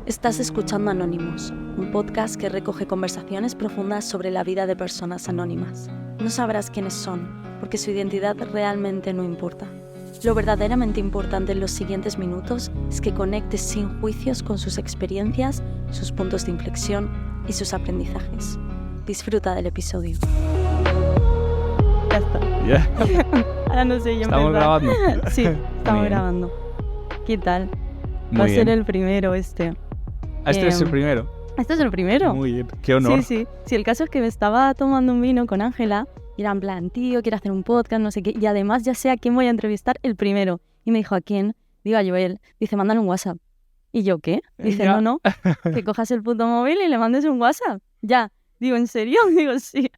Estás escuchando Anónimos, un podcast que recoge conversaciones profundas sobre la vida de personas anónimas. No sabrás quiénes son, porque su identidad realmente no importa. Lo verdaderamente importante en los siguientes minutos es que conectes sin juicios con sus experiencias, sus puntos de inflexión y sus aprendizajes. Disfruta del episodio. Ya está. Yeah. Ahora no sé yo ¿Estamos empezar. grabando? Sí, estamos Bien. grabando. ¿Qué tal? Muy Va a bien. ser el primero este. Este es el primero. Este es el primero. Muy bien. Qué honor. Sí. Sí, el caso es que me estaba tomando un vino con Ángela y era en plan, tío, quiero hacer un podcast, no sé qué. Y además ya sé a quién voy a entrevistar el primero. Y me dijo, ¿a quién? Digo, a Joel. Dice, mándale un WhatsApp. ¿Y yo qué? Dice, Ya. no, que cojas el puto móvil y le mandes un WhatsApp. Ya. Digo, ¿en serio? Digo, sí.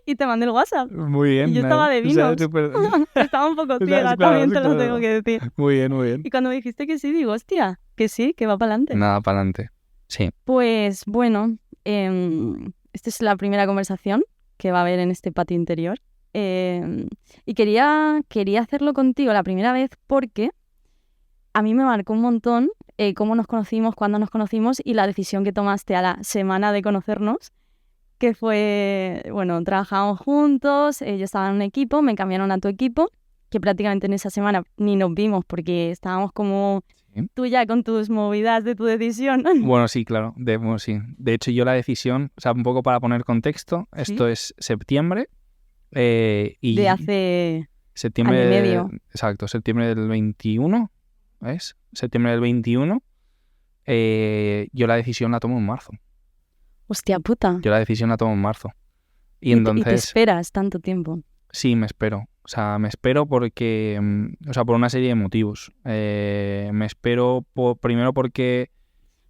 Y te mandé el WhatsApp. Muy bien. Y yo estaba de vinos. súper- Estaba un poco ciega, Claro, también te lo claro. tengo que decir. Muy bien, muy bien. Y cuando me dijiste que sí, digo, hostia, que sí, que va para adelante. Nada, para adelante. Sí. Pues bueno, esta es la primera conversación que va a haber en este patio interior. Y quería hacerlo contigo la primera vez porque a mí me marcó un montón cómo nos conocimos, cuándo nos conocimos y la decisión que tomaste a la semana de conocernos, que fue, bueno, trabajábamos juntos, yo estaba en un equipo, me cambiaron a tu equipo, que prácticamente en esa semana ni nos vimos porque estábamos como Sí. tú ya con tus movidas de tu decisión. Bueno, sí, claro. Sí. De hecho, yo la decisión, o sea, un poco para poner contexto, esto es septiembre. Y De hace septiembre, año y medio. Exacto, septiembre del 21, ¿ves? Septiembre del 21. Yo la decisión la tomo en marzo. Hostia puta. Yo la decisión la tomo en marzo. Y Y te entonces, esperas tanto tiempo. sí, me espero. O sea, me espero porque, por una serie de motivos. Me espero primero porque,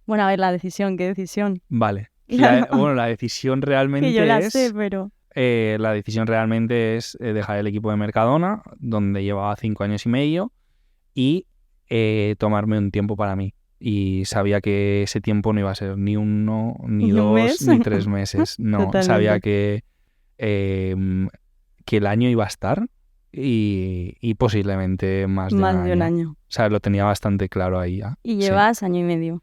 Bueno, a ver, la decisión, ¿qué decisión? vale, Claro. la decisión realmente Que yo la es, sé, pero... la decisión realmente es dejar el equipo de Mercadona, donde llevaba 5 años y medio, y tomarme un tiempo para mí. Y sabía que ese tiempo no iba a ser ni 1, ni ¿Ni un 2, mes? ni 3 meses. No, Totalmente. sabía que el año iba a estar y posiblemente más de Más de un año. O sea, lo tenía bastante claro ahí ya. Y Sí. llevas año y medio.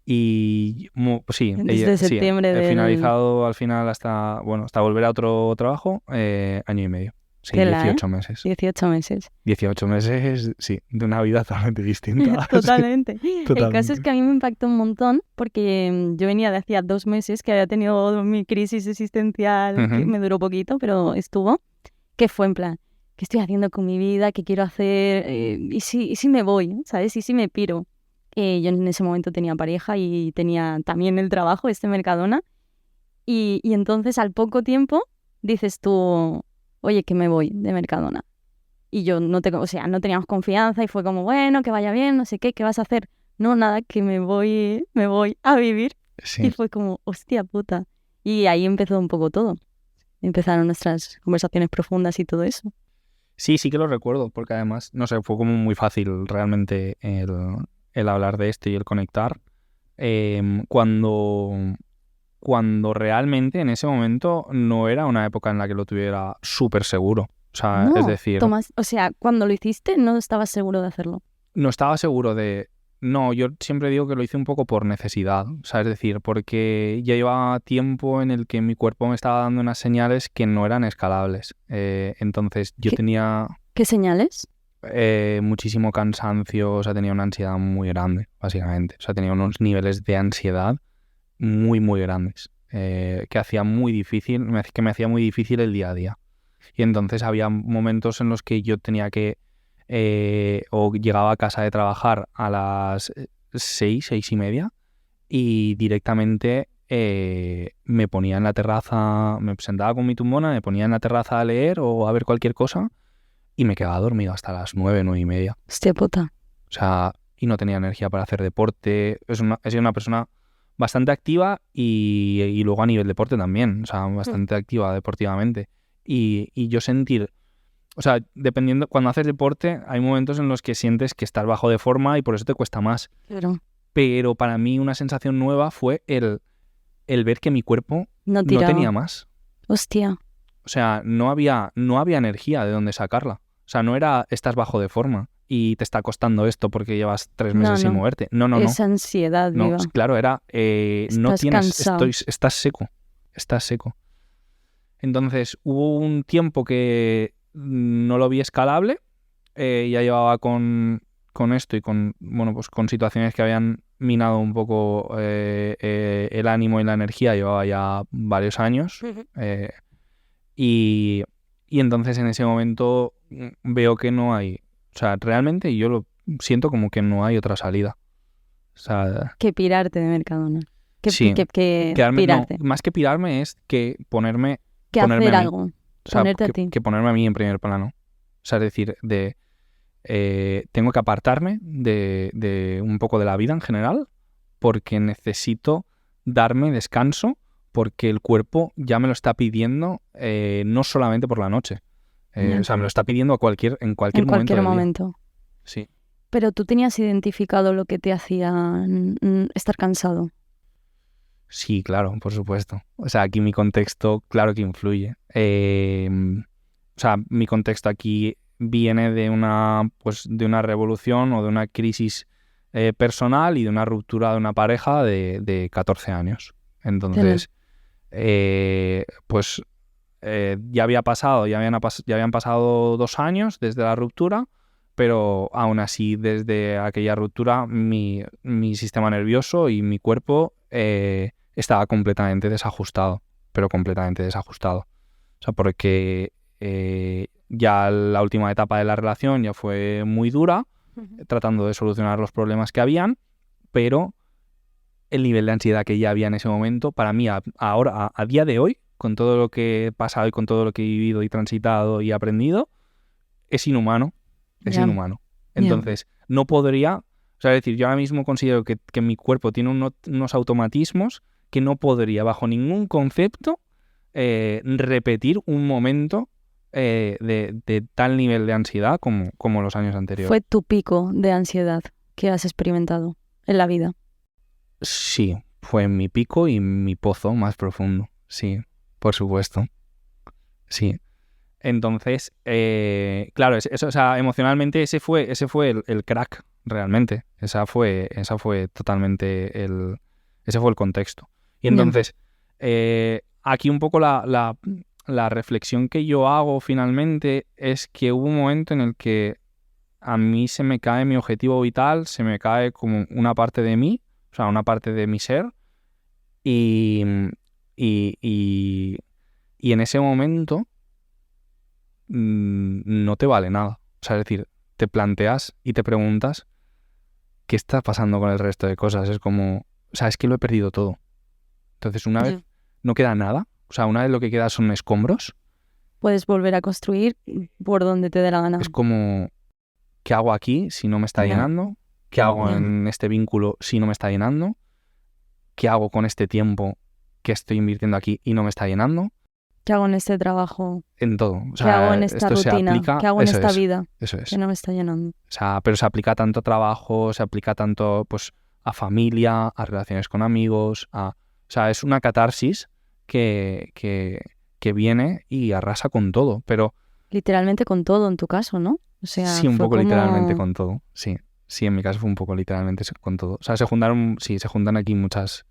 Y pues sí, Desde septiembre he del... finalizado al final hasta volver a otro trabajo, año y medio. Sí, Tela, 18 meses. 18 meses. 18 meses, sí, de una vida totalmente distinta. Totalmente. El caso es totalmente. que a mí me impactó un montón porque yo venía de hacía 2 meses que había tenido mi crisis existencial, que Ujú. me duró poquito, pero estuvo, que fue en plan, ¿qué estoy haciendo con mi vida? ¿Qué quiero hacer? ¿Y si me voy? ¿Sabes? ¿Y si me piro? Yo en ese momento tenía pareja y tenía también el trabajo, Mercadona, y entonces al poco tiempo dices tú, oye, que me voy de Mercadona. Y yo no teníamos confianza y fue como, bueno, que vaya bien, no sé qué vas a hacer. No, nada, que me voy a vivir. Sí. Y fue como, hostia puta. Y ahí empezó un poco todo. Empezaron nuestras conversaciones profundas y todo eso. Sí, sí que lo recuerdo, porque además, no sé, fue como muy fácil realmente el hablar de esto y el conectar. Cuando realmente en ese momento no era una época en la que lo tuviera súper seguro. O sea, No, es decir, Tomás, cuando lo hiciste no estabas seguro de hacerlo. no estaba seguro de... No, yo siempre digo que lo hice un poco por necesidad, o sea, es decir, porque ya llevaba tiempo en el que mi cuerpo me estaba dando unas señales que no eran escalables. Entonces yo ¿Qué? tenía ¿Qué señales? muchísimo cansancio, o sea, tenía una ansiedad muy grande, básicamente. O sea, tenía unos niveles de ansiedad muy, muy grandes, que hacía muy difícil, que me hacía muy difícil el día a día. Y entonces había momentos en los que yo tenía que, o llegaba a casa de trabajar a las 6 y media, y directamente me ponía en la terraza, me sentaba con mi tumbona, me ponía en la terraza a leer o a ver cualquier cosa y me quedaba dormido hasta las 9 y media. Hostia puta. O sea, y no tenía energía para hacer deporte. He sido una persona bastante activa y luego a nivel deporte también, o sea, bastante activa deportivamente. Y yo sentir, o sea, dependiendo, cuando haces deporte hay momentos en los que sientes que estás bajo de forma y por eso te cuesta más. Claro. Pero para mí una sensación nueva fue el ver que mi cuerpo No no tiraba. tenía más. Hostia. O sea, no había energía de dónde sacarla. O sea, no era estás bajo de forma. y te está costando esto porque llevas 3 meses sin moverte. No. Es ansiedad, No, viva. claro, era... no Estás tienes... cansado. Estás seco. Entonces hubo un tiempo que no lo vi escalable. Ya llevaba con esto y con, bueno, pues con situaciones que habían minado un poco el ánimo y la energía. Llevaba ya varios años. Y entonces en ese momento veo que no hay... O sea, realmente yo lo siento como que no hay otra salida. O sea... Que pirarte de Mercadona. Sí. Que pirarte. pirarte. No, más que pirarme es que ponerme hacer a mí. algo. O sea, Ponerte a ti. que ponerme a mí en primer plano. O sea, es decir, tengo que apartarme de un poco de la vida en general porque necesito darme descanso porque el cuerpo ya me lo está pidiendo no solamente por la noche. O sea, me lo está pidiendo en cualquier momento del día. Sí. Pero tú tenías identificado lo que te hacía estar cansado. Sí, claro, por supuesto. O sea, aquí mi contexto, claro que influye. O sea, mi contexto aquí viene de una revolución o de una crisis personal y de una ruptura de una pareja de 14 años. Entonces, ya habían pasado 2 años desde la ruptura, pero aún así desde aquella ruptura mi sistema nervioso y mi cuerpo estaba completamente desajustado, pero completamente desajustado. O sea, porque ya la última etapa de la relación ya fue muy dura, tratando de solucionar los problemas que habían, pero el nivel de ansiedad que ya había en ese momento, para mí ahora, a día de hoy, con todo lo que he pasado y con todo lo que he vivido y transitado y aprendido, es inhumano. Es inhumano. Entonces, no podría... O sea, es decir, yo ahora mismo considero que mi cuerpo tiene unos automatismos que no podría, bajo ningún concepto, repetir un momento de tal nivel de ansiedad como los años anteriores. ¿Fue tu pico de ansiedad que has experimentado en la vida? Sí, fue mi pico y mi pozo más profundo. Sí, por supuesto. Sí. Entonces, claro, eso, o sea, emocionalmente ese fue el crack, realmente. Esa fue totalmente ese fue el contexto. Y entonces, aquí un poco la reflexión que yo hago finalmente es que hubo un momento en el que a mí se me cae mi objetivo vital, se me cae como una parte de mí, o sea, una parte de mi ser, y en ese momento no te vale nada. O sea, es decir, te planteas y te preguntas ¿qué está pasando con el resto de cosas? Es como, o sea, es que lo he perdido todo. Entonces, una vez no queda nada, o sea, una vez lo que queda son escombros. Puedes volver a construir por donde te dé la gana. Es como, ¿qué hago aquí si no me está llenando? ¿Qué hago en este vínculo si no me está llenando? ¿Qué hago con este tiempo que estoy invirtiendo aquí y no me está llenando? ¿Qué hago en este trabajo? En todo. O sea, ¿qué hago en esta rutina? Aplica, ¿qué hago en esta vida? Eso es. Que no me está llenando. O sea, pero se aplica tanto a trabajo, se aplica tanto pues a familia, a relaciones con amigos, o sea, es una catarsis que viene y arrasa con todo, pero... Literalmente con todo en tu caso, ¿no? O sea, sí, un poco como... literalmente con todo, sí. Sí, en mi caso fue un poco literalmente con todo. O sea, se juntan aquí muchas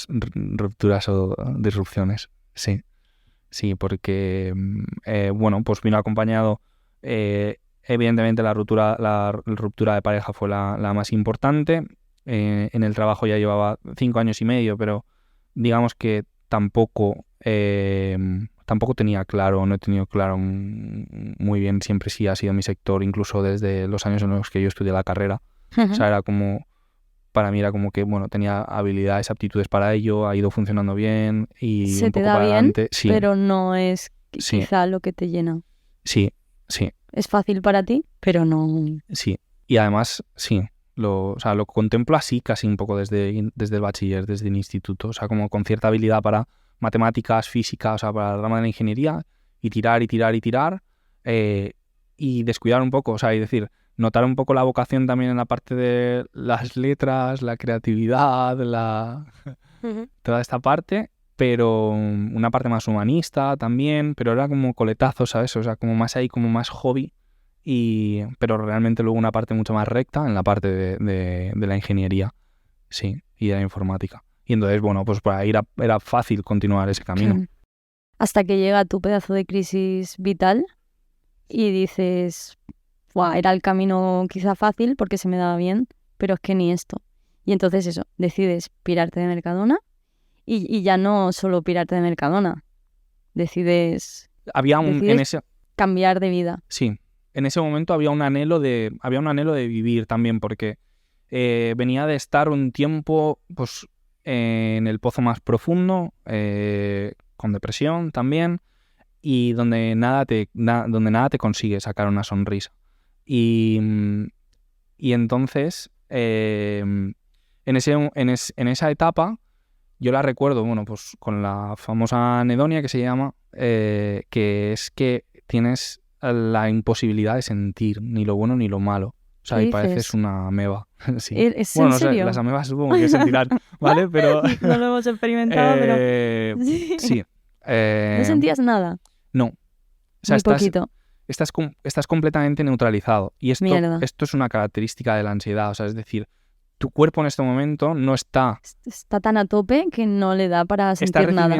rupturas o disrupciones, sí. Sí, porque, bueno, pues vino acompañado, evidentemente la ruptura de pareja fue la más importante. En el trabajo ya llevaba 5 años y medio, pero digamos que tampoco tenía claro, no he tenido claro muy bien siempre si ha sido mi sector, incluso desde los años en los que yo estudié la carrera. O sea, era como... Para mí era como que, bueno, tenía habilidades, aptitudes para ello, ha ido funcionando bien y se un te poco da para bien, adelante. Sí, pero no es quizá lo que te llena. Sí. Es fácil para ti, pero no... Sí, y además, sí, lo contemplo así casi un poco desde el bachiller, desde el instituto, o sea, como con cierta habilidad para matemáticas, física, o sea, para la rama de la ingeniería, y tirar, y descuidar un poco, o sea, y decir... Notar un poco la vocación también en la parte de las letras, la creatividad, toda esta parte, pero una parte más humanista también, pero era como coletazo, ¿sabes? O sea, como más ahí, como más hobby. pero realmente luego una parte mucho más recta en la parte de la ingeniería, sí, y de la informática. Y entonces, bueno, pues por ahí era fácil continuar ese camino. Claro. Hasta que llega tu pedazo de crisis vital y dices, "Buah, era el camino quizá fácil porque se me daba bien, pero es que ni esto". Y entonces eso, decides pirarte de Mercadona y ya no solo pirarte de Mercadona, decides cambiar de vida. Sí, en ese momento había un anhelo de vivir también, porque venía de estar un tiempo pues en el pozo más profundo, con depresión también, y donde nada te consigue sacar una sonrisa. Y entonces, en esa etapa, yo la recuerdo, bueno, pues con la famosa anedonia que se llama, que es que tienes la imposibilidad de sentir ni lo bueno ni lo malo. O sea, ¿Qué y pareces dices? una ameba. Sí. ¿Es Bueno, en no sé, serio? las amebas supongo que sentirán, ¿vale? Pero No lo hemos experimentado, pero... sí. ¿No sentías nada? No. O sea, Muy poquito. estás completamente neutralizado. Y Mierda. esto es una característica de la ansiedad. O sea, es decir, tu cuerpo en este momento no está Está tan a tope que no le da para sentir nada.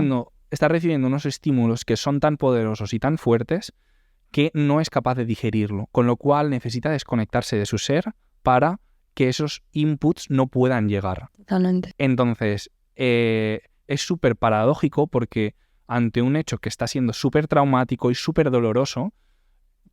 está recibiendo unos estímulos que son tan poderosos y tan fuertes que no es capaz de digerirlo, con lo cual necesita desconectarse de su ser para que esos inputs no puedan llegar. Totalmente. Entonces, es súper paradójico porque ante un hecho que está siendo súper traumático y súper doloroso,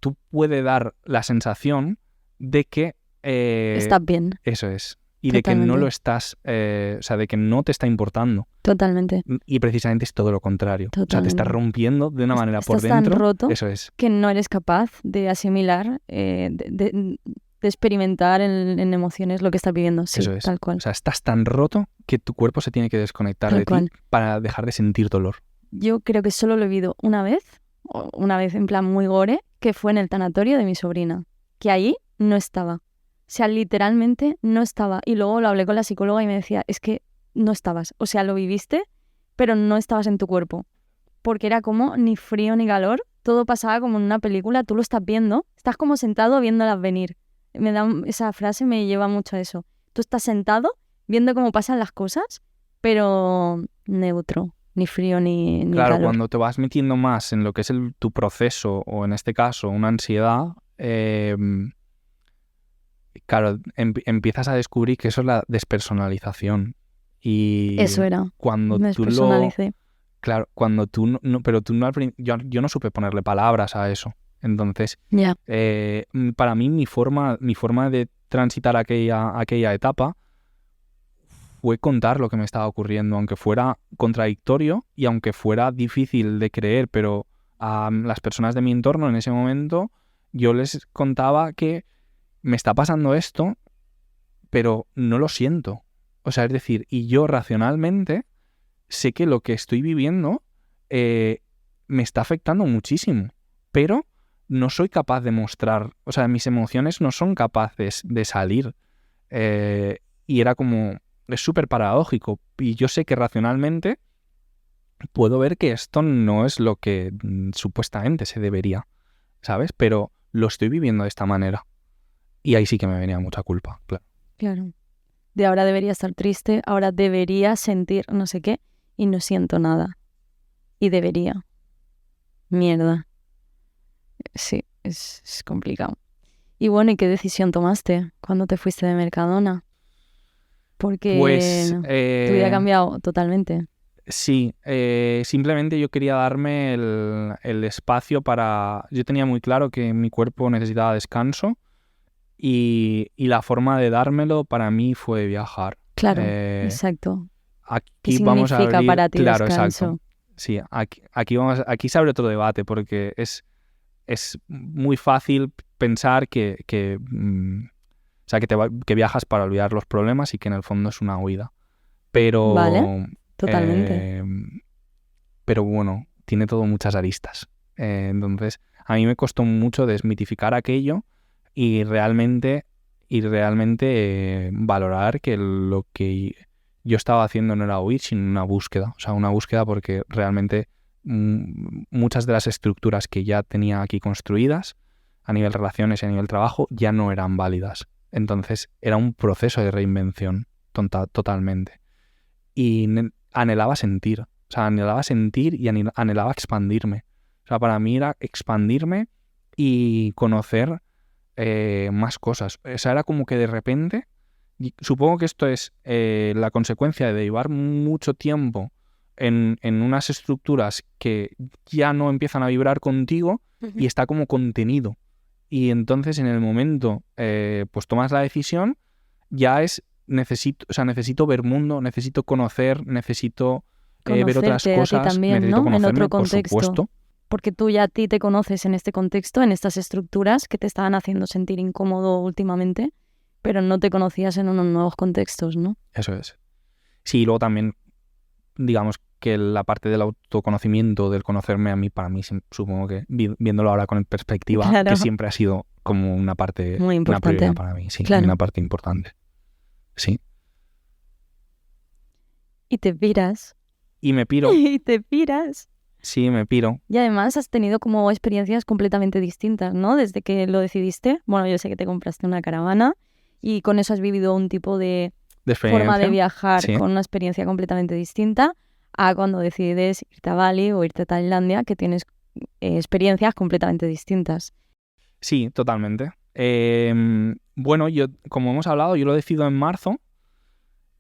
tú puedes dar la sensación de que... Estás bien. Eso es. Y de que no lo estás, o sea, de que no te está importando. Totalmente. Y precisamente es todo lo contrario. Totalmente. O sea, te estás rompiendo de una manera por Estás dentro. tan roto eso es. Que no eres capaz de asimilar, de experimentar en emociones lo que estás viviendo. Sí, eso es. tal cual. O sea, estás tan roto que tu cuerpo se tiene que desconectar Tal de cual. ti para dejar de sentir dolor. Yo creo que solo lo he vivido una vez en plan muy gore, que fue en el tanatorio de mi sobrina, que ahí no estaba. O sea, literalmente no estaba. Y luego lo hablé con la psicóloga y me decía, es que no estabas. O sea, lo viviste, pero no estabas en tu cuerpo. Porque era como ni frío ni calor. Todo pasaba como en una película. Tú lo estás viendo. Estás como sentado viéndolas venir. Esa frase me lleva mucho a eso. Tú estás sentado viendo cómo pasan las cosas, pero neutro. Ni frío ni claro, calor. Cuando te vas metiendo más en lo que es tu proceso, o en este caso una ansiedad, claro, empiezas a descubrir que eso es la despersonalización. Y eso era. Cuando Me despersonalicé. Claro, cuando tú no, pero tú no, yo no supe ponerle palabras a eso. Entonces, para mí mi forma de transitar aquella etapa fue contar lo que me estaba ocurriendo, aunque fuera contradictorio y aunque fuera difícil de creer, pero a las personas de mi entorno en ese momento yo les contaba que me está pasando esto, pero no lo siento. O sea, es decir, y yo racionalmente sé que lo que estoy viviendo me está afectando muchísimo, pero no soy capaz de mostrar, o sea, mis emociones no son capaces de salir. Y era como, es súper paradójico. Y yo sé que racionalmente puedo ver que esto no es lo que supuestamente se debería, ¿sabes? Pero lo estoy viviendo de esta manera. Y ahí sí que me venía mucha culpa, claro. Claro. De ahora debería estar triste, ahora debería sentir no sé qué, y no siento nada. Y debería. Mierda. Sí, es complicado. Y bueno, ¿y qué decisión tomaste cuando te fuiste de Mercadona? Porque pues, tu vida ha cambiado totalmente. Sí, simplemente yo quería darme el espacio para... Yo tenía muy claro que mi cuerpo necesitaba descanso y la forma de dármelo para mí fue viajar. Claro, exacto. Aquí ¿Qué vamos a significa abrir... para ti claro, descanso? Exacto. Sí, aquí se abre otro debate porque es muy fácil pensar que o sea, que viajas para olvidar los problemas y que en el fondo es una huida. Pero... Vale, totalmente. Pero bueno, tiene todo muchas aristas. Entonces, a mí me costó mucho desmitificar aquello y realmente valorar que lo que yo estaba haciendo no era huir, sino una búsqueda. O sea, una búsqueda porque realmente muchas de las estructuras que ya tenía aquí construidas a nivel relaciones y a nivel trabajo, ya no eran válidas. Entonces era un proceso de reinvención totalmente. Y anhelaba sentir. O sea, anhelaba sentir y anhelaba expandirme. O sea, para mí era expandirme y conocer más cosas. O sea, era como que de repente, y supongo que esto es la consecuencia de llevar mucho tiempo en unas estructuras que ya no empiezan a vibrar contigo y está como contenido. Y entonces en el momento pues tomas la decisión, ya es necesito ver mundo, necesito conocer, necesito ver otras Conocerte a ti cosas, también, necesito ¿no? En conocerme, otro por contexto. supuesto. Porque tú ya a ti te conoces en este contexto, en estas estructuras que te estaban haciendo sentir incómodo últimamente, pero no te conocías en unos nuevos contextos, ¿no? Eso es. Sí, y luego también, digamos que la parte del autoconocimiento, del conocerme a mí, para mí, supongo que viéndolo ahora con perspectiva, Claro. que siempre ha sido como una parte, Muy una importante. prioridad para mí, sí, Claro. una parte importante. Sí. Y te piras. Y me piro, Y te piras. sí, me piro. Y además has tenido como experiencias completamente distintas, ¿no? Desde que lo decidiste. Bueno, yo sé que te compraste una caravana y con eso has vivido un tipo de De forma de experiencia, viajar sí. con una experiencia completamente distinta a cuando decides irte a Bali o irte a Tailandia, que tienes experiencias completamente distintas. Sí, totalmente. Bueno, yo, como hemos hablado, yo lo decido en marzo.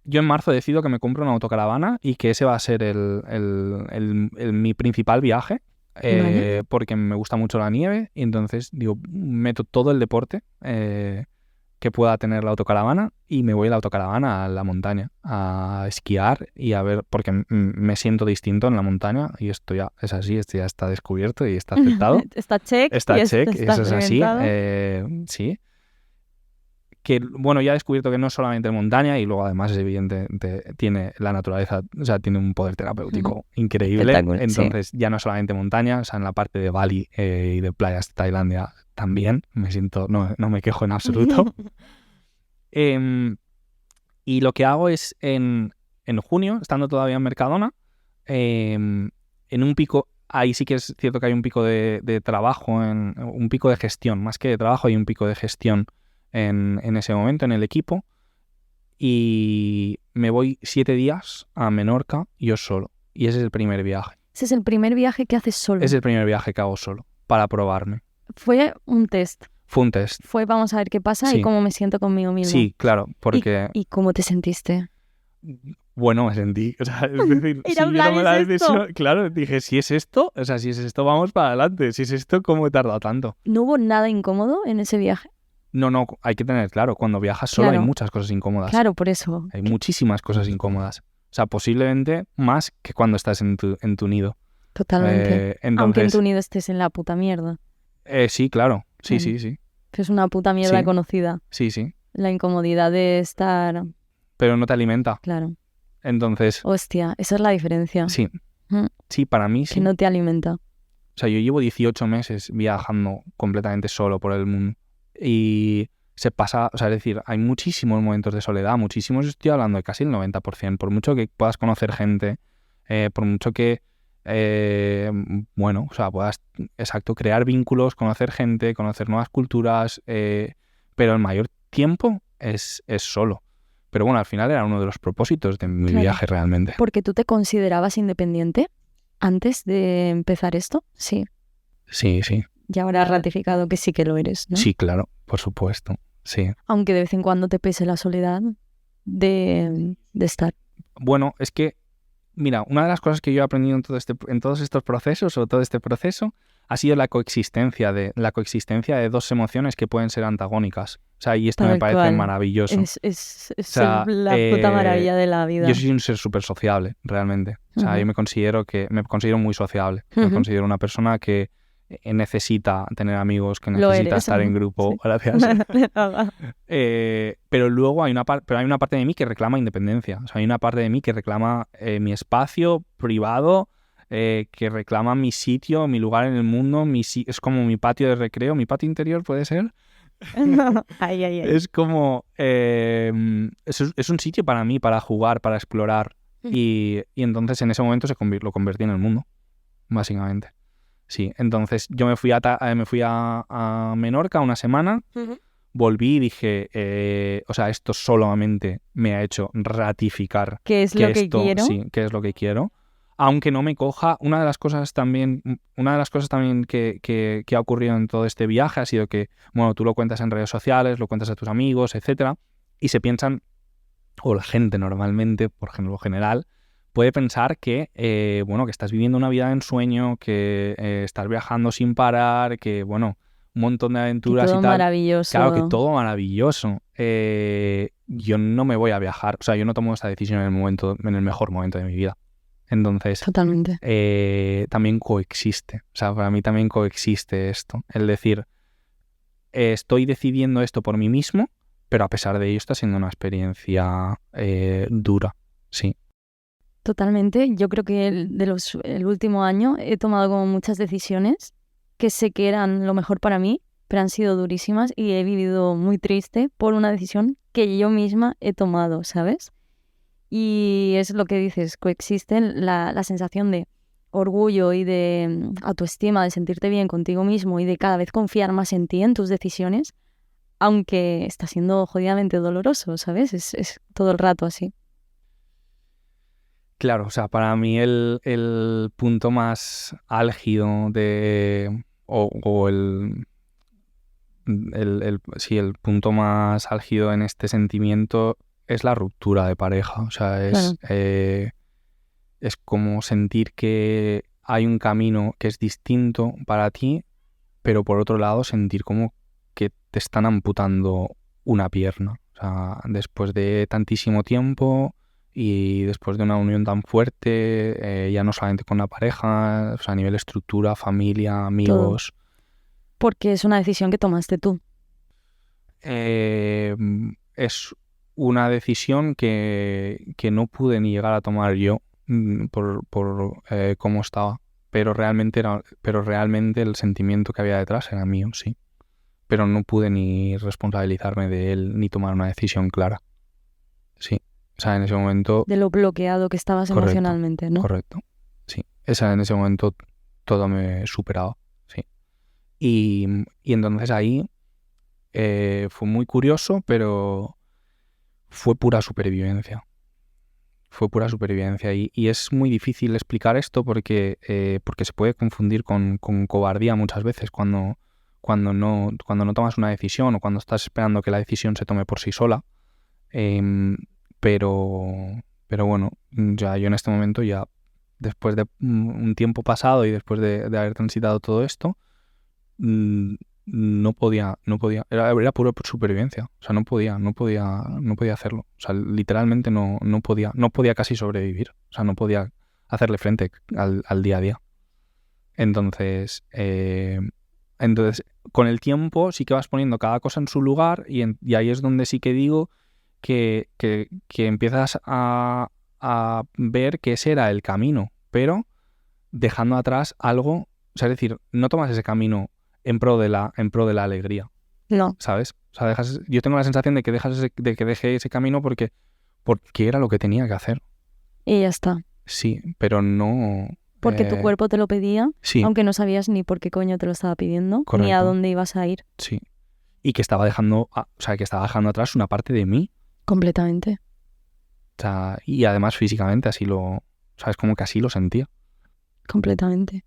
Yo en marzo decido que me compro una autocaravana y que ese va a ser mi principal viaje, Vale. porque me gusta mucho la nieve y entonces digo, meto todo el deporte que pueda tener la autocaravana y me voy a la autocaravana a la montaña a esquiar y a ver, porque me siento distinto en la montaña y esto ya es así, esto ya está descubierto y está aceptado. Está check. Está y check, está eso es así, experimentado. sí. Que, bueno, ya he descubierto que no es solamente montaña y luego además es evidente, tiene la naturaleza, o sea, tiene un poder terapéutico increíble. Espectacular, sí. Entonces ya no es solamente montaña, o sea, en la parte de Bali y de playas de Tailandia también me siento, no me quejo en absoluto. Y lo que hago es en junio, estando todavía en Mercadona, en un pico, ahí sí que es cierto que hay un pico de trabajo, un pico de gestión, más que de trabajo hay un pico de gestión en ese momento en el equipo y me voy 7 días a Menorca yo solo y ese es el primer viaje. Ese es el primer viaje que haces solo. Es el primer viaje que hago solo para probarme. Fue un test. Fue un test. Fue vamos a ver qué pasa Sí. y cómo me siento conmigo mismo. Sí, claro, porque... ¿Y cómo te sentiste? Bueno, me sentí, o sea, es decir, Era si en yo plan, tomé la ¿es esto? decisión, claro, dije, si es esto, o sea, si es esto, vamos para adelante, si es esto, ¿cómo he tardado tanto? ¿No hubo nada incómodo en ese viaje? No, hay que tener claro, cuando viajas solo Claro. hay muchas cosas incómodas. Claro, por eso. Hay muchísimas cosas incómodas. O sea, posiblemente más que cuando estás en tu nido. Totalmente. Entonces, Aunque en tu nido estés en la puta mierda. Sí, claro. Sí, Claro. sí. Que es una puta mierda Sí. conocida. Sí. La incomodidad de estar... Pero no te alimenta. Claro. Entonces, Hostia, esa es la diferencia. sí. Mm. Sí, para mí sí. Que no te alimenta. O sea, yo llevo 18 meses viajando completamente solo por el mundo. Y se pasa, o sea, es decir, hay muchísimos momentos de soledad, muchísimos, estoy hablando de casi el 90%, por mucho que puedas conocer gente, por mucho que, bueno, o sea, puedas, exacto, crear vínculos, conocer gente, conocer nuevas culturas, pero el mayor tiempo es solo. Pero bueno, al final era uno de los propósitos de mi Claro. viaje realmente. ¿Porque tú te considerabas independiente antes de empezar esto? Sí. Sí. Y ahora has ratificado que sí que lo eres, ¿no? Sí, claro, por supuesto, sí. Aunque de vez en cuando te pese la soledad de estar. Bueno, es que, mira, una de las cosas que yo he aprendido en todos estos procesos o todo este proceso ha sido la coexistencia de dos emociones que pueden ser antagónicas. O sea, y esto me Tal parece cual. maravilloso. Es O sea, la puta maravilla de la vida. Yo soy un ser súper sociable, realmente. O sea, Ujú. yo me considero muy sociable. Me Ujú. considero una persona que necesita tener amigos, que Lo necesita eres, estar en ¿no? grupo. Sí. Gracias. Pero luego hay una parte de mí que reclama independencia. O sea, hay una parte de mí que reclama mi espacio privado, que reclama mi sitio, mi lugar en el mundo. Es como mi patio de recreo, mi patio interior puede ser. Ay. Es como... es un sitio para mí, para jugar, para explorar. Y entonces en ese momento lo convertí en el mundo, básicamente. Sí, entonces yo me fui a Menorca una semana, volví y dije, o sea, esto solamente me ha hecho ratificar ¿Qué es lo que quiero? Sí, que es lo que quiero. Aunque no me coja, una de las cosas también que ha ocurrido en todo este viaje ha sido que, bueno, tú lo cuentas en redes sociales, lo cuentas a tus amigos, etcétera, y se piensan, o la gente normalmente, por ejemplo, general, puede pensar que, bueno, que estás viviendo una vida de ensueño, que estás viajando sin parar, que, bueno, un montón de aventuras todo y tal. maravilloso. Claro que todo maravilloso. Yo no me voy a viajar, o sea, yo no tomo esta decisión en el mejor momento de mi vida. Entonces, Totalmente. también coexiste. O sea, para mí también coexiste esto. El decir, estoy decidiendo esto por mí mismo, pero a pesar de ello está siendo una experiencia dura. Sí. Totalmente. Yo creo que el último año he tomado como muchas decisiones que sé que eran lo mejor para mí, pero han sido durísimas y he vivido muy triste por una decisión que yo misma he tomado, ¿sabes? Y es lo que dices, coexiste la sensación de orgullo y de autoestima, de sentirte bien contigo mismo y de cada vez confiar más en ti, en tus decisiones, aunque está siendo jodidamente doloroso, ¿sabes? Es todo el rato así. Claro, o sea, para mí el punto más álgido o el punto más álgido en este sentimiento es la ruptura de pareja. O sea, es como sentir que hay un camino que es distinto para ti, pero por otro lado sentir como que te están amputando una pierna. O sea, después de tantísimo tiempo y después de una unión tan fuerte, ya no solamente con la pareja, o sea, a nivel estructura, familia, amigos. Porque es una decisión que tomaste tú. Es una decisión que no pude ni llegar a tomar yo por cómo estaba. Pero realmente el sentimiento que había detrás era mío, sí. Pero no pude ni responsabilizarme de él ni tomar una decisión clara. Sí. O sea, en ese momento... De lo bloqueado que estabas emocionalmente, ¿no? Correcto. Sí. En ese momento todo me superaba. Sí. Y entonces ahí fue muy curioso, pero fue pura supervivencia. Fue pura supervivencia. Y es muy difícil explicar esto porque se puede confundir con cobardía muchas veces cuando no tomas una decisión o cuando estás esperando que la decisión se tome por sí sola. Pero bueno, ya yo en este momento, ya después de un tiempo pasado y después de haber transitado todo esto, no podía, era pura supervivencia. O sea, no podía hacerlo. O sea, literalmente no podía casi sobrevivir. O sea, no podía hacerle frente al día a día. Entonces, con el tiempo sí que vas poniendo cada cosa en su lugar y ahí es donde sí que digo que empiezas a ver que ese era el camino, pero dejando atrás algo, o sea, es decir, no tomas ese camino en pro de la alegría. No. ¿Sabes? O sea, yo tengo la sensación de que dejé ese camino porque era lo que tenía que hacer. Y ya está. Sí, pero no... Porque tu cuerpo te lo pedía, sí, aunque no sabías ni por qué coño te lo estaba pidiendo, correcto, ni a dónde ibas a ir. Sí. Y que estaba dejando atrás una parte de mí. Completamente. O sea, y además físicamente ¿sabes? Como que así lo sentía. Completamente.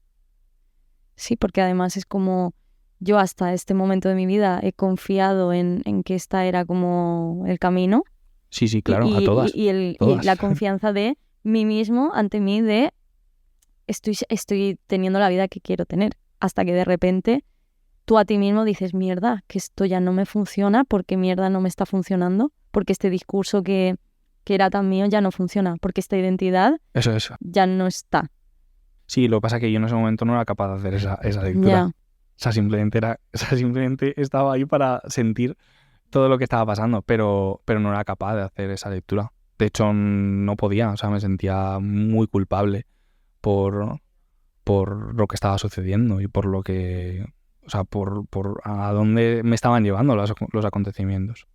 Sí, porque además es como yo hasta este momento de mi vida he confiado en que esta era como el camino. Sí, claro, a todas. Y la confianza de mí mismo ante mí de estoy teniendo la vida que quiero tener. Hasta que de repente tú a ti mismo dices, mierda, que esto ya no me funciona, porque mierda no me está funcionando, porque este discurso que era tan mío ya no funciona, porque esta identidad Eso. ya no está. Sí, lo que pasa es que yo en ese momento no era capaz de hacer esa lectura. Ya. O sea, simplemente estaba ahí para sentir todo lo que estaba pasando, pero no era capaz de hacer esa lectura. De hecho, no podía, o sea, me sentía muy culpable por lo que estaba sucediendo y por lo que, o sea, por a dónde me estaban llevando los acontecimientos.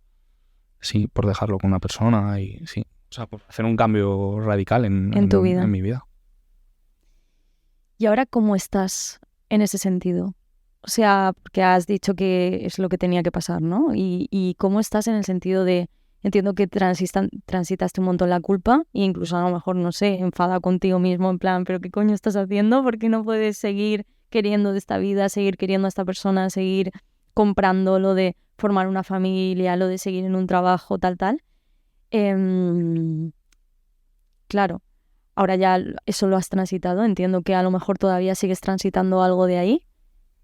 Sí, por dejarlo con una persona y sí, o sea, por hacer un cambio radical en tu vida. En mi vida. ¿Y ahora cómo estás en ese sentido? O sea, porque has dicho que es lo que tenía que pasar, ¿no? Y cómo estás en el sentido de, entiendo que transitaste un montón la culpa e incluso a lo mejor, no sé, enfada contigo mismo en plan, pero ¿qué coño estás haciendo? ¿Por qué no puedes seguir queriendo de esta vida, seguir queriendo a esta persona, seguir comprando lo de formar una familia, lo de seguir en un trabajo, tal, tal? Claro, ahora ya eso lo has transitado, entiendo que a lo mejor todavía sigues transitando algo de ahí.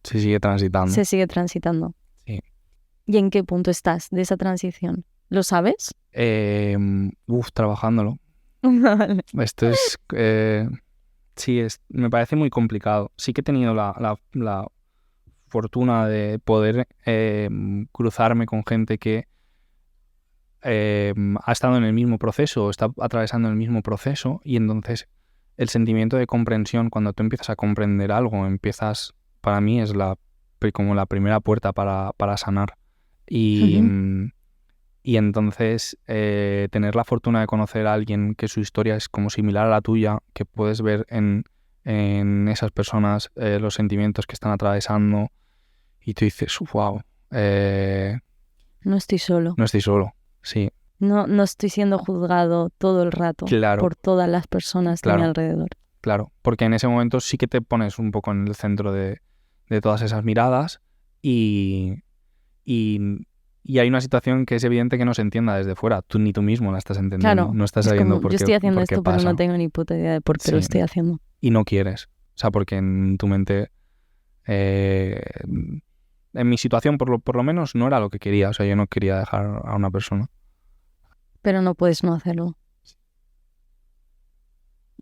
Se sigue transitando. Se sigue transitando. Sí. ¿Y en qué punto estás de esa transición? ¿Lo sabes? Trabajándolo. Vale. Esto es... sí, me parece muy complicado. Sí que he tenido la fortuna de poder cruzarme con gente que ha estado en el mismo proceso o está atravesando el mismo proceso, y entonces el sentimiento de comprensión, cuando tú empiezas a comprender algo, para mí es como la primera puerta para sanar. Y entonces tener la fortuna de conocer a alguien que su historia es como similar a la tuya, que puedes ver en esas personas los sentimientos que están atravesando, y tú dices, wow, no estoy solo. No estoy solo, sí. No estoy siendo juzgado todo el rato por todas las personas de mi alrededor. Claro, porque en ese momento sí que te pones un poco en el centro de todas esas miradas, y hay una situación que es evidente que no se entienda desde fuera. Ni tú mismo la estás entendiendo. Claro, no estás sabiendo por qué. Yo estoy haciendo esto, pasa. Pero no tengo ni puta idea de por qué lo estoy haciendo. Y no quieres. O sea, porque en tu mente... en mi situación, por lo menos, no era lo que quería. O sea, yo no quería dejar a una persona. Pero no puedes no hacerlo.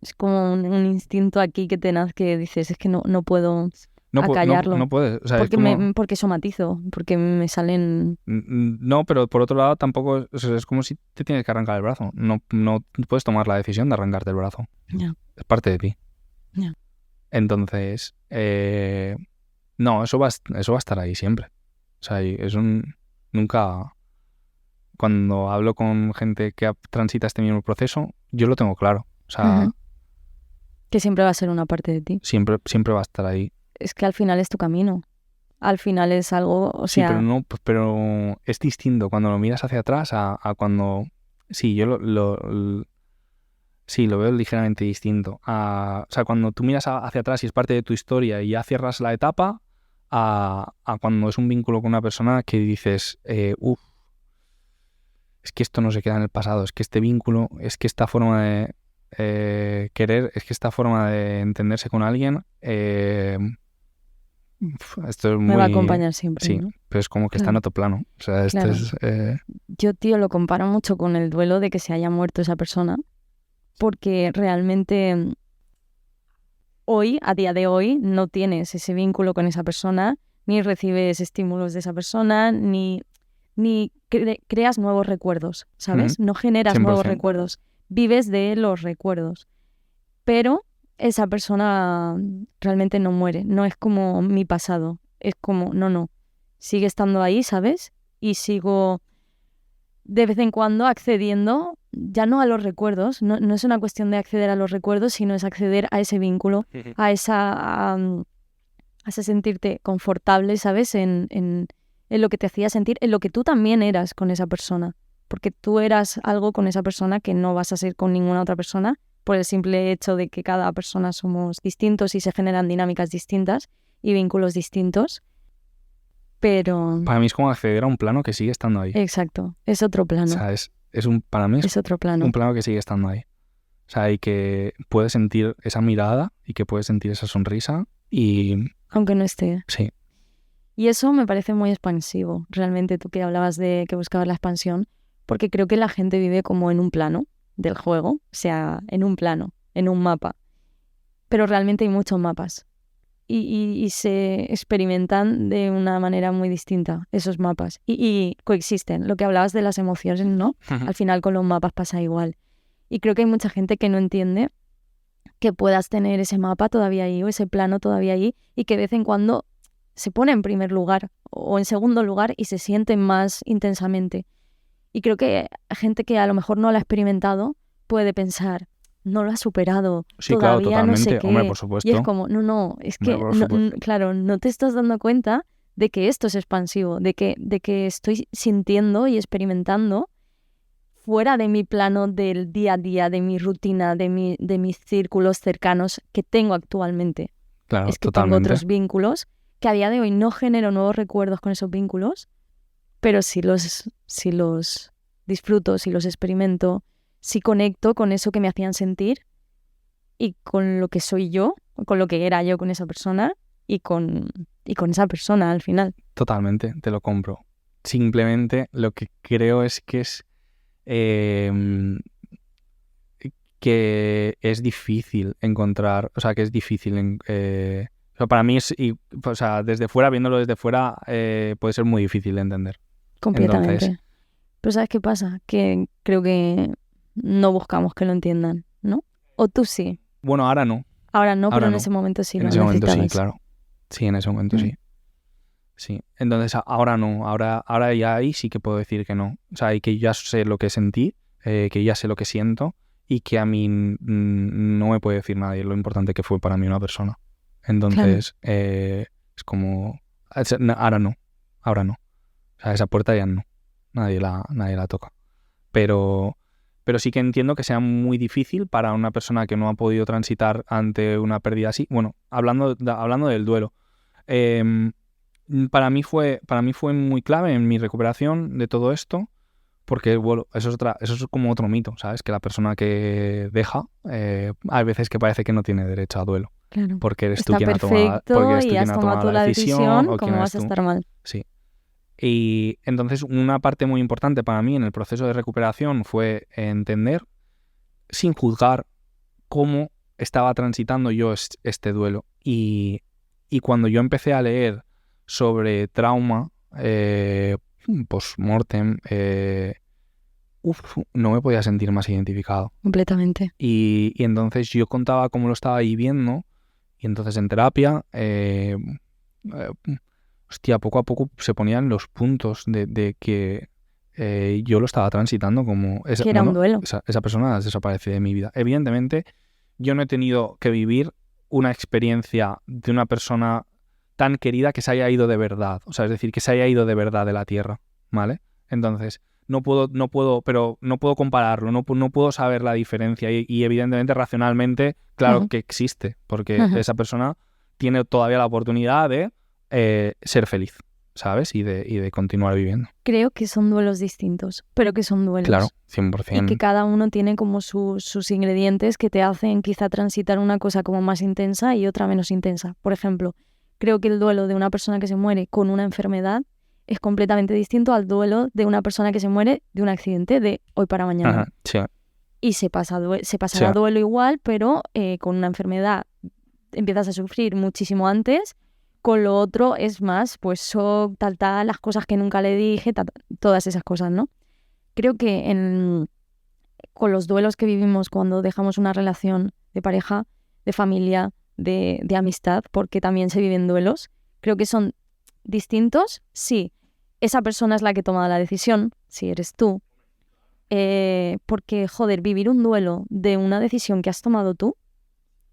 Es como un instinto aquí que tenaz que dices, es que no puedo acallarlo. No puedes. O sea, porque somatizo, porque me salen... No, pero por otro lado tampoco... O sea, es como si te tienes que arrancar el brazo. No puedes tomar la decisión de arrancarte el brazo. Yeah. Es parte de ti. Yeah. Entonces... no, eso va a estar ahí siempre. O sea, nunca... Cuando hablo con gente que transita este mismo proceso, yo lo tengo claro. O sea... Que siempre va a ser una parte de ti. Siempre va a estar ahí. Es que al final es tu camino. Al final es algo, o sea... Sí, pero es distinto cuando lo miras hacia atrás a cuando... Sí, yo lo veo ligeramente distinto. O sea, cuando tú miras hacia atrás y es parte de tu historia y ya cierras la etapa, a cuando es un vínculo con una persona que dices, es que esto no se queda en el pasado, es que este vínculo, es que esta forma de querer, es que esta forma de entenderse con alguien, esto es me va a acompañar siempre. Sí, ¿no? pero es como que está en otro plano. O sea, esto es... Yo, tío, lo comparo mucho con el duelo de que se haya muerto esa persona, porque realmente hoy, a día de hoy, no tienes ese vínculo con esa persona, ni recibes estímulos de esa persona, ni creas nuevos recuerdos, ¿sabes? No generas 100%. Nuevos recuerdos, vives de los recuerdos. Pero esa persona realmente no muere, no es como mi pasado, es como, no, sigue estando ahí, ¿sabes? Y sigo de vez en cuando accediendo, ya no a los recuerdos, no es una cuestión de acceder a los recuerdos, sino es acceder a ese vínculo, a ese sentirte confortable, ¿sabes? En lo que te hacía sentir, en lo que tú también eras con esa persona. Porque tú eras algo con esa persona que no vas a ser con ninguna otra persona, por el simple hecho de que cada persona somos distintos y se generan dinámicas distintas y vínculos distintos. Pero... Para mí es como acceder a un plano que sigue estando ahí. Exacto, es otro plano. O sea, para mí es otro plano. Un plano que sigue estando ahí. O sea, y que puedes sentir esa mirada y que puedes sentir esa sonrisa y... Aunque no esté. Sí. Y eso me parece muy expansivo. Realmente tú que hablabas de que buscabas la expansión, porque creo que la gente vive como en un plano del juego, o sea, en un plano, en un mapa. Pero realmente hay muchos mapas. Y se experimentan de una manera muy distinta esos mapas. Y coexisten. Lo que hablabas de las emociones, ¿no? Al final con los mapas pasa igual. Y creo que hay mucha gente que no entiende que puedas tener ese mapa todavía ahí o ese plano todavía ahí y que de vez en cuando se pone en primer lugar o en segundo lugar y se siente más intensamente. Y creo que gente que a lo mejor no lo ha experimentado puede pensar, no lo has superado, Sí, claro, todavía no sé totalmente. qué. Hombre, por Y supuesto. es como, no, es que, Hombre, por supuesto. claro, no te estás dando cuenta de que esto es expansivo, de que estoy sintiendo y experimentando fuera de mi plano del día a día, de mi rutina, de mis círculos cercanos que tengo actualmente. Claro, Es que tengo totalmente. otros vínculos que a día de hoy no genero nuevos recuerdos con esos vínculos, pero sí los disfruto, sí los experimento, sí conecto con eso que me hacían sentir y con lo que soy yo, con lo que era yo con esa persona y con esa persona al final. Totalmente, te lo compro. Simplemente lo que creo es que que es difícil encontrar, o sea, que es difícil, o sea, para mí o sea, desde fuera, viéndolo desde fuera, puede ser muy difícil de entender. Completamente. Entonces, Pero ¿sabes qué pasa? Que creo que no buscamos que lo entiendan, ¿no? O tú sí. bueno, ahora no, Ahora no, pero ahora en no. ese momento sí En lo ese momento sí, necesitabas. claro. Sí, en ese momento Mm. sí. Sí. Entonces, ahora no, ahora ya ahí sí que puedo decir que no. O sea, y que ya sé lo que sentí, que ya sé lo que siento y que a mí no me puede decir nadie lo importante que fue para mí una persona. Entonces, es como, ahora no, ahora no. O sea, esa puerta ya no, nadie la toca. Pero sí que entiendo que sea muy difícil para una persona que no ha podido transitar ante una pérdida así. Bueno, hablando del duelo. em, para mí fue muy clave en mi recuperación de todo esto, porque bueno, eso es como otro mito, ¿sabes? Que la persona que deja, hay veces que parece que no tiene derecho a duelo, Claro. porque eres tú Está quien ha tomado, perfecto y has tomado tú la la decisión, decisión, o quién ¿cómo eres vas a tú. estar mal? Sí. Y entonces una parte muy importante para mí en el proceso de recuperación fue entender, sin juzgar, cómo estaba transitando yo este duelo. Y cuando yo empecé a leer sobre trauma, post-mortem, no me podía sentir más identificado. Completamente. Y entonces yo contaba cómo lo estaba viviendo, y entonces en terapia, hostia, poco a poco se ponían los puntos de que yo lo estaba transitando como... Que era un duelo. Esa persona desaparece de mi vida. Evidentemente, yo no he tenido que vivir una experiencia de una persona tan querida que se haya ido de verdad. O sea, es decir, que se haya ido de verdad de la Tierra, ¿vale? Entonces, no puedo compararlo, no puedo saber la diferencia y evidentemente racionalmente, claro que existe, porque esa persona tiene todavía la oportunidad de ser feliz, ¿sabes? Y de continuar viviendo. Creo que son duelos distintos, pero que son duelos. Claro, Y que 100%. cada uno tiene como sus ingredientes que te hacen quizá transitar una cosa como más intensa y otra menos intensa. Por ejemplo, creo que el duelo de una persona que se muere con una enfermedad es completamente distinto al duelo de una persona que se muere de un accidente de hoy para mañana. Ajá, sí. Y se pasará duelo igual, pero con una enfermedad empiezas a sufrir muchísimo antes. Con lo otro es más, pues shock, tal, las cosas que nunca le dije, todas esas cosas, ¿no? Creo que con los duelos que vivimos cuando dejamos una relación de pareja, de familia, de amistad, porque también se viven duelos, creo que son distintos. Sí, esa persona es la que toma la decisión, si eres tú. Porque, joder, vivir un duelo de una decisión que has tomado tú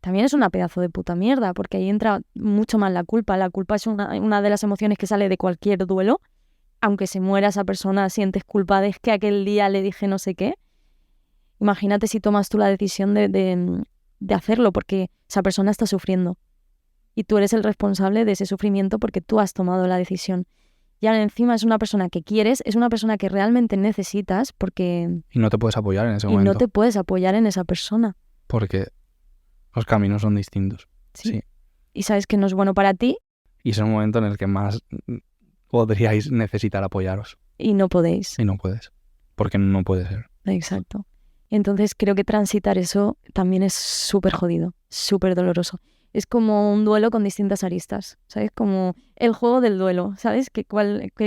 también es una pedazo de puta mierda, porque ahí entra mucho más la culpa. La culpa es una de las emociones que sale de cualquier duelo. Aunque se muera esa persona, sientes culpa de que aquel día le dije no sé qué. Imagínate si tomas tú la decisión de hacerlo, porque esa persona está sufriendo. Y tú eres el responsable de ese sufrimiento porque tú has tomado la decisión. Y ahora encima es una persona que quieres, es una persona que realmente necesitas, porque... Y no te puedes apoyar en ese y momento. no te puedes apoyar en esa persona. Porque los caminos son distintos. Sí. Y sabes que no es bueno para ti. Y es un momento en el que más podríais necesitar apoyaros. Y no podéis. Y no puedes. Porque no puede ser. Exacto. Entonces creo que transitar eso también es súper jodido, súper doloroso. Es como un duelo con distintas aristas, ¿sabes? Como el juego del duelo, ¿sabes? ¿Qué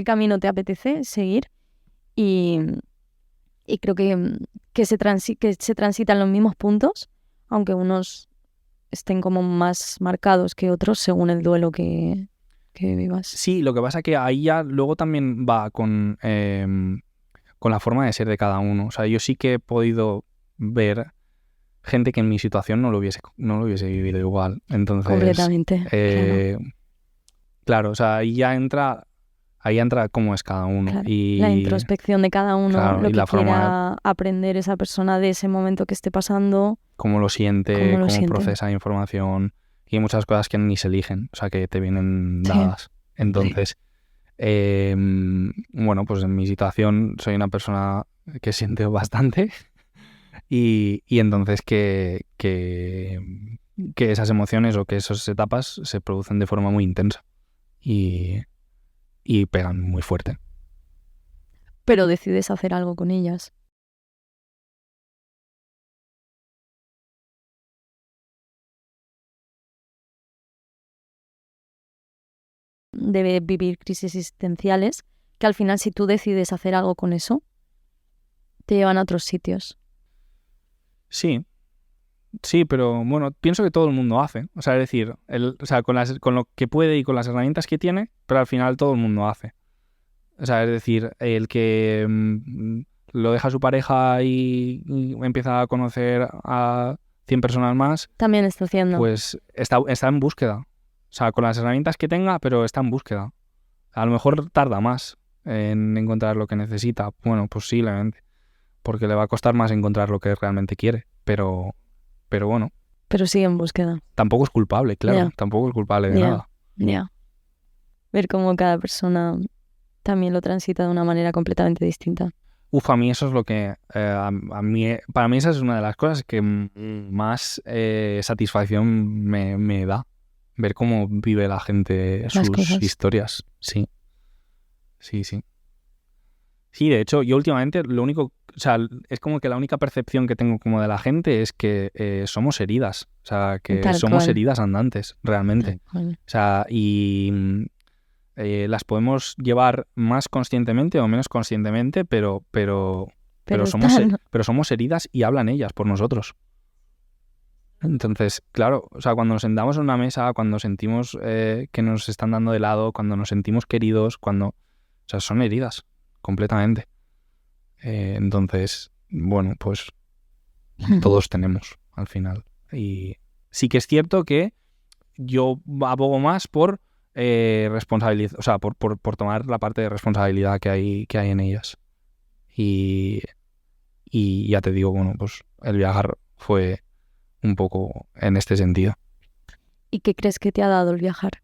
camino te apetece seguir? Y creo que se transitan los mismos puntos, aunque unos estén como más marcados que otros según el duelo que vivas. Sí, lo que pasa es que ahí ya luego también va con la forma de ser de cada uno. O sea, yo sí que he podido ver gente que en mi situación no lo hubiese vivido igual. Entonces, completamente. claro, o sea, ahí entra cómo es cada uno. Claro. Y La introspección de cada uno, claro, lo y que la forma quiera aprender esa persona de ese momento que esté pasando. cómo lo siente, Cómo lo cómo siente. procesa información. Y hay muchas cosas que ni se eligen, o sea, que te vienen Sí. dadas. Entonces, bueno, pues en mi situación soy una persona que siente bastante y entonces que esas emociones o que esas etapas se producen de forma muy intensa y pegan muy fuerte. Pero decides hacer algo con ellas. De vivir crisis existenciales, que al final si tú decides hacer algo con eso, te llevan a otros sitios. Sí, pero bueno, pienso que todo el mundo hace. O sea, es decir, o sea, con lo que puede y con las herramientas que tiene, pero al final todo el mundo hace. O sea, es decir, el que lo deja a su pareja y empieza a conocer a 100 personas más, También está haciendo. pues está en búsqueda. O sea, con las herramientas que tenga, pero está en búsqueda. A lo mejor tarda más en encontrar lo que necesita. Bueno, posiblemente. Porque le va a costar más encontrar lo que realmente quiere. Pero bueno, Pero sigue en búsqueda. tampoco es culpable, claro. Ya. Tampoco es culpable de nada. Ya. Ver cómo cada persona también lo transita de una manera completamente distinta. A mí eso es lo que para mí esa es una de las cosas que más satisfacción me da. Ver cómo vive la gente sus cosas. historias. Sí. Sí, de hecho, yo últimamente lo único, o sea, es como que la única percepción que tengo como de la gente es que somos heridas. O sea, que Tal somos cual. heridas andantes, realmente. Tal cual. O sea, y las podemos llevar más conscientemente o menos conscientemente, pero somos heridas y hablan ellas por nosotros. Entonces, claro, o sea, cuando nos sentamos en una mesa, cuando sentimos que nos están dando de lado, cuando nos sentimos queridos, o sea, son heridas, completamente. Entonces, bueno, pues todos tenemos al final. Y sí que es cierto que yo abogo más por responsabilidad, o sea, por tomar la parte de responsabilidad que hay en ellas. Y ya te digo, bueno, pues el viajar fue un poco en este sentido. ¿Y qué crees que te ha dado el viajar?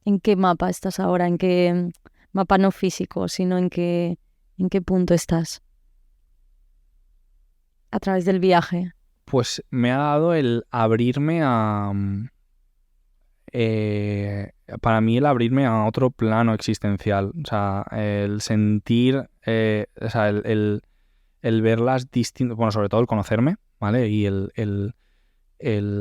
¿En qué mapa estás ahora? ¿En qué mapa no físico, sino en qué punto estás? A través del viaje. Pues me ha dado el abrirme a... para mí el abrirme a otro plano existencial. O sea, el sentir... o sea, el verlas distintas... Bueno, sobre todo el conocerme, ¿vale? Y el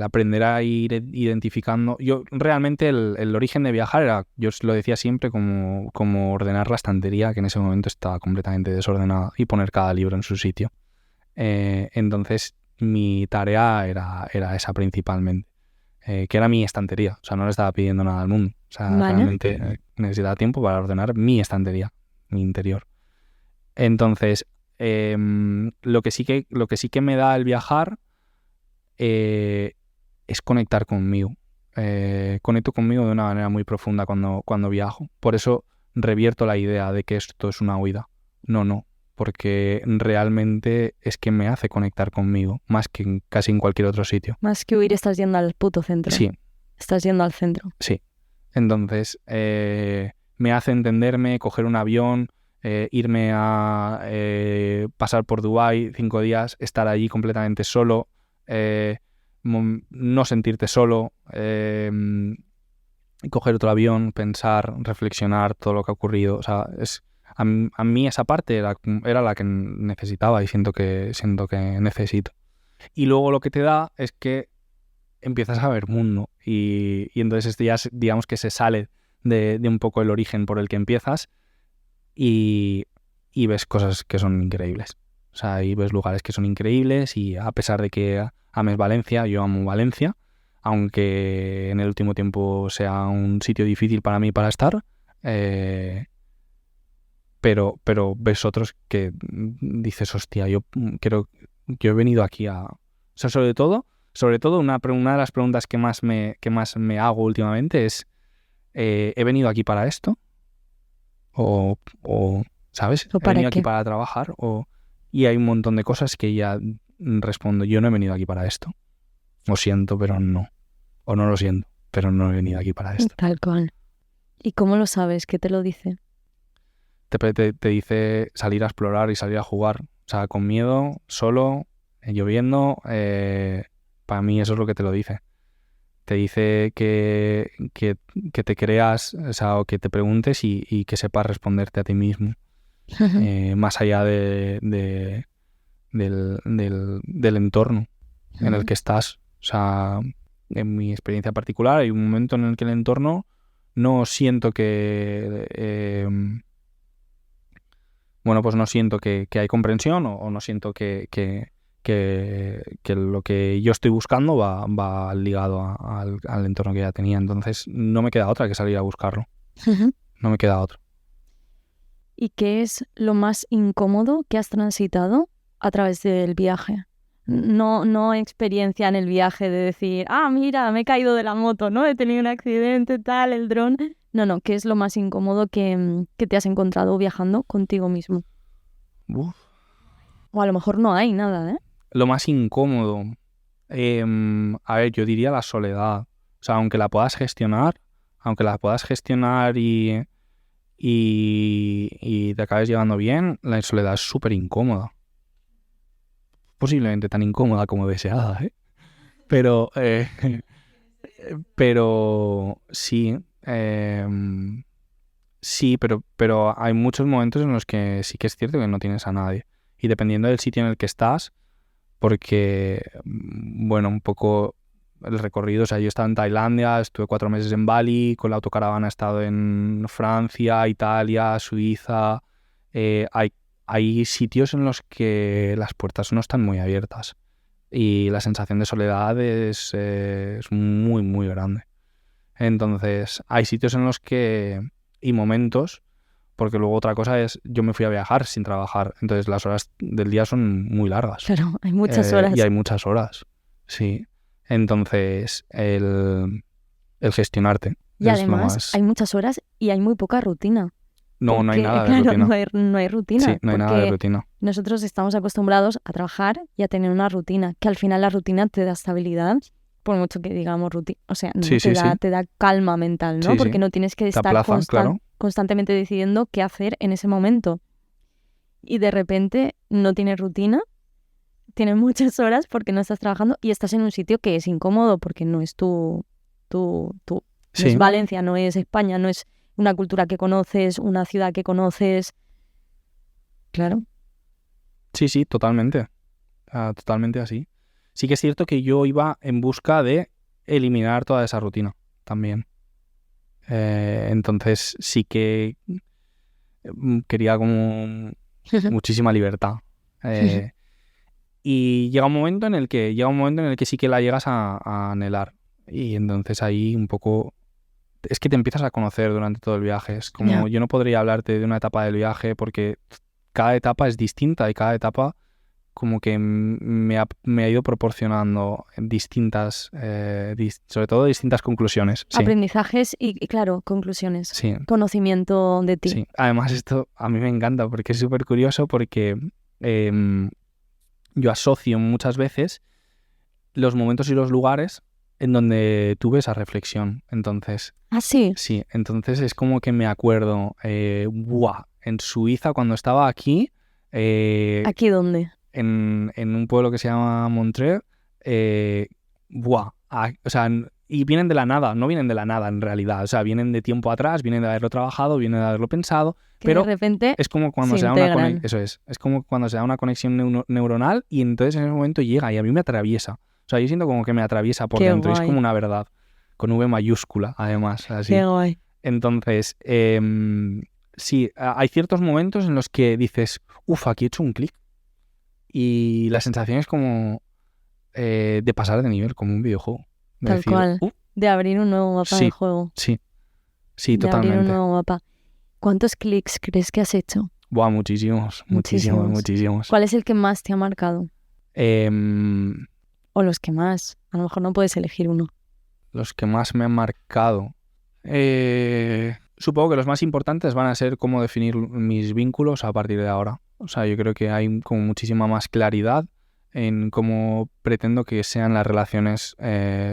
aprender a ir identificando... Yo realmente el origen de viajar era, yo os lo decía siempre, como ordenar la estantería, que en ese momento estaba completamente desordenada, y poner cada libro en su sitio. Entonces mi tarea era esa principalmente, que era mi estantería. O sea, no le estaba pidiendo nada al mundo. O sea, Vale. realmente necesitaba tiempo para ordenar mi estantería, mi interior. Entonces, lo que sí que me da el viajar es conectar conmigo. Conecto conmigo de una manera muy profunda cuando viajo. Por eso revierto la idea de que esto es una huida. No, porque realmente es que me hace conectar conmigo, más que casi en cualquier otro sitio. Más que huir, estás yendo al puto centro. Sí. Estás yendo al centro. Sí. Entonces, me hace entenderme, coger un avión, irme a pasar por Dubái 5 días, estar allí completamente solo, no sentirte solo, coger otro avión, pensar, reflexionar todo lo que ha ocurrido. O sea, a mí esa parte era la que necesitaba y siento que necesito. Y luego lo que te da es que empiezas a ver mundo y entonces ya digamos que se sale de un poco el origen por el que empiezas y ves cosas que son increíbles. O sea, y ves lugares que son increíbles y a pesar de que ames Valencia, yo amo Valencia, aunque en el último tiempo sea un sitio difícil para mí para estar, pero ves otros que dices, hostia, yo quiero yo he venido aquí a... O sea, sobre todo una de las preguntas que más me hago últimamente es, ¿he venido aquí para esto? O ¿sabes? ¿O ¿He para venido qué? aquí para trabajar? Y hay un montón de cosas que ya respondo, yo no he venido aquí para esto. Lo siento, pero no. O no lo siento, pero no he venido aquí para esto. Tal cual. ¿Y cómo lo sabes? ¿Qué te lo dice? Te dice salir a explorar y salir a jugar. O sea, con miedo, solo, lloviendo, para mí eso es lo que te lo dice. Te dice que te creas, o sea, o que te preguntes y que sepas responderte a ti mismo. Más allá del entorno en el que estás. O sea, en mi experiencia particular hay un momento en el que el entorno no siento que... pues no siento que hay comprensión o no siento que lo que yo estoy buscando va ligado al entorno que ya tenía. Entonces no me queda otra que salir a buscarlo. No me queda otra. ¿Y qué es lo más incómodo que has transitado a través del viaje? No experiencia en el viaje de decir, mira, me he caído de la moto, ¿no? He tenido un accidente, tal, el dron. No, ¿qué es lo más incómodo que te has encontrado viajando contigo mismo? Uf. O a lo mejor no hay nada, ¿eh? Lo más incómodo. A ver, yo diría la soledad. O sea, aunque la puedas gestionar y te acabes llevando bien, la soledad es súper incómoda. Posiblemente tan incómoda como deseada, ¿eh? Pero sí, sí, pero hay muchos momentos en los que sí que es cierto que no tienes a nadie. Y dependiendo del sitio en el que estás, porque, bueno, un poco el recorrido, o sea, yo he estado en Tailandia, estuve 4 meses en Bali, con la autocaravana he estado en Francia, Italia, Suiza. Hay sitios en los que las puertas no están muy abiertas y la sensación de soledad es muy, muy grande. Entonces, hay sitios en los que... y momentos, porque luego otra cosa es, yo me fui a viajar sin trabajar, entonces las horas del día son muy largas. Claro, hay muchas horas. Y hay muchas horas, sí. Entonces, el gestionarte Y es lo además más... hay muchas horas y hay muy poca rutina. No, no hay Porque, nada de claro, rutina. no hay rutina. Sí, no hay nada de porque rutina. nosotros estamos acostumbrados a trabajar y a tener una rutina, que al final la rutina te da estabilidad, por mucho que digamos rutina, o sea, no Sí, sí, sí. te da calma mental, ¿no? Sí, Porque sí. no tienes que Te estar aplaza, claro. constantemente decidiendo qué hacer en ese momento. Y de repente no tienes rutina, tienes muchas horas porque no estás trabajando y estás en un sitio que es incómodo porque no es no Sí. es Valencia, no es España, no es una cultura que conoces, una ciudad que conoces. Claro. Sí, sí, totalmente. Totalmente así. Sí que es cierto que yo iba en busca de eliminar toda esa rutina también. Entonces sí que quería como muchísima libertad. Y llega un momento en el que sí que la llegas a anhelar. Y entonces ahí un poco... Es que te empiezas a conocer durante todo el viaje. Es como, yo no podría hablarte de una etapa del viaje porque cada etapa es distinta y cada etapa como que me ha ido proporcionando distintas, sobre todo distintas conclusiones. Sí. Aprendizajes y, claro, conclusiones. Sí. Conocimiento de ti. Sí. Además esto a mí me encanta porque es súper curioso porque yo asocio muchas veces los momentos y los lugares en donde tuve esa reflexión. Entonces... Sí. Sí, entonces es como que me acuerdo, en Suiza cuando estaba aquí... ¿Aquí dónde? En un pueblo que se llama Montreux, o sea, y vienen de la nada, no vienen de la nada en realidad, o sea, vienen de tiempo atrás, vienen de haberlo trabajado, vienen de haberlo pensado, que pero de repente es como cuando se da una conexión neuronal y entonces en ese momento llega y a mí me atraviesa, o sea, yo siento como que me atraviesa por dentro, y es como una verdad, con V mayúscula además, así. Qué guay. Entonces, sí, hay ciertos momentos en los que dices, aquí he hecho un clic. Y la sensación es como de pasar de nivel, como un videojuego. Tal decir, cual. De abrir un nuevo mapa sí, del juego. Sí, de totalmente. Abrir un nuevo mapa. ¿Cuántos clics crees que has hecho? Muchísimos. ¿Cuál es el que más te ha marcado? O los que más. A lo mejor no puedes elegir uno. Los que más me han marcado. Supongo que los más importantes van a ser cómo definir mis vínculos a partir de ahora. O sea, yo creo que hay como muchísima más claridad en cómo pretendo que sean las relaciones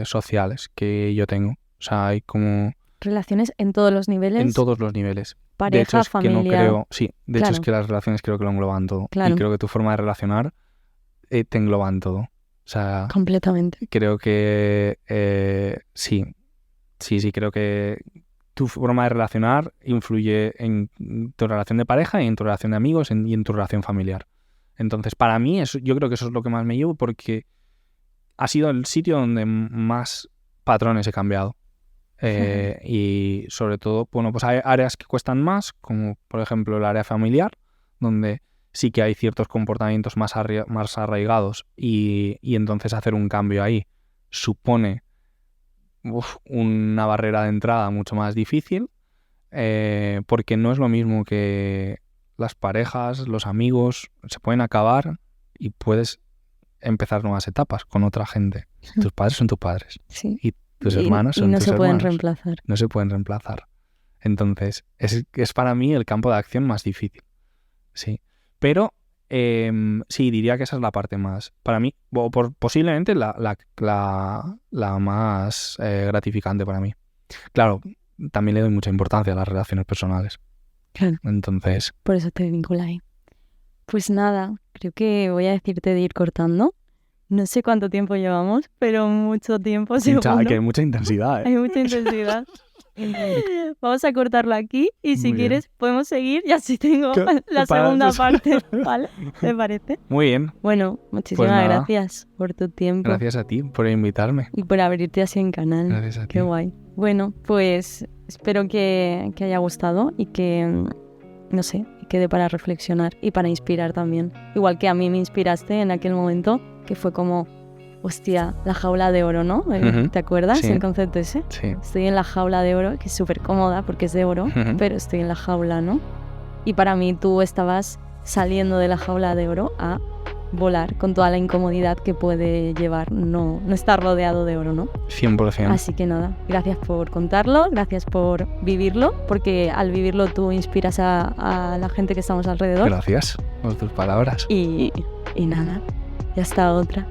sociales que yo tengo. O sea, hay como... Relaciones en todos los niveles. En todos los niveles. Pareja, de hecho, es familia. que no creo... Sí, de hecho Claro. es que las relaciones creo que lo engloban todo. Claro. Y creo que tu forma de relacionar te engloban todo. O sea, Completamente. creo que sí, creo que tu forma de relacionar influye en tu relación de pareja y en tu relación de amigos y en tu relación familiar. Entonces, para mí, yo creo que eso es lo que más me llevo porque ha sido el sitio donde más patrones he cambiado. Y sobre todo, bueno, pues hay áreas que cuestan más, como por ejemplo el área familiar, donde sí que hay ciertos comportamientos más arraigados y entonces hacer un cambio ahí supone una barrera de entrada mucho más difícil, porque no es lo mismo que las parejas, los amigos, se pueden acabar y puedes empezar nuevas etapas con otra gente. Tus padres son tus padres. Sí. Y tus hermanos son no tus se pueden hermanos. reemplazar. No se pueden reemplazar. Entonces, es para mí el campo de acción más difícil. Sí. Pero sí, diría que esa es la parte más, para mí, o posiblemente la más gratificante para mí. Claro, también le doy mucha importancia a las relaciones personales. Claro. Entonces... Por eso te vincula ahí. Pues nada, creo que voy a decirte de ir cortando. No sé cuánto tiempo llevamos, pero mucho tiempo, seguro. Que hay mucha intensidad, Hay mucha intensidad. Vamos a cortarlo aquí y si Muy bien. quieres podemos seguir y así tengo la para segunda tus- parte, ¿vale? ¿Te parece? Muy bien. Bueno, muchísimas nada. gracias por tu tiempo Gracias a ti por invitarme. y por abrirte así en canal. Gracias a ti. Qué guay. Bueno, pues espero que haya gustado y que, no sé, que dé para reflexionar y para inspirar también. Igual que a mí me inspiraste en aquel momento, que fue como, hostia, la jaula de oro, ¿no? Ujú. ¿Te acuerdas Sí. el concepto ese? Sí. Estoy en la jaula de oro, que es súper cómoda porque es de oro, Ujú. pero estoy en la jaula, ¿no? Y para mí tú estabas saliendo de la jaula de oro a volar con toda la incomodidad que puede llevar no estar rodeado de oro, ¿no? 100%. Así que nada, gracias por contarlo, gracias por vivirlo, porque al vivirlo tú inspiras a la gente que estamos alrededor. Gracias por tus palabras. Y nada, y hasta otra.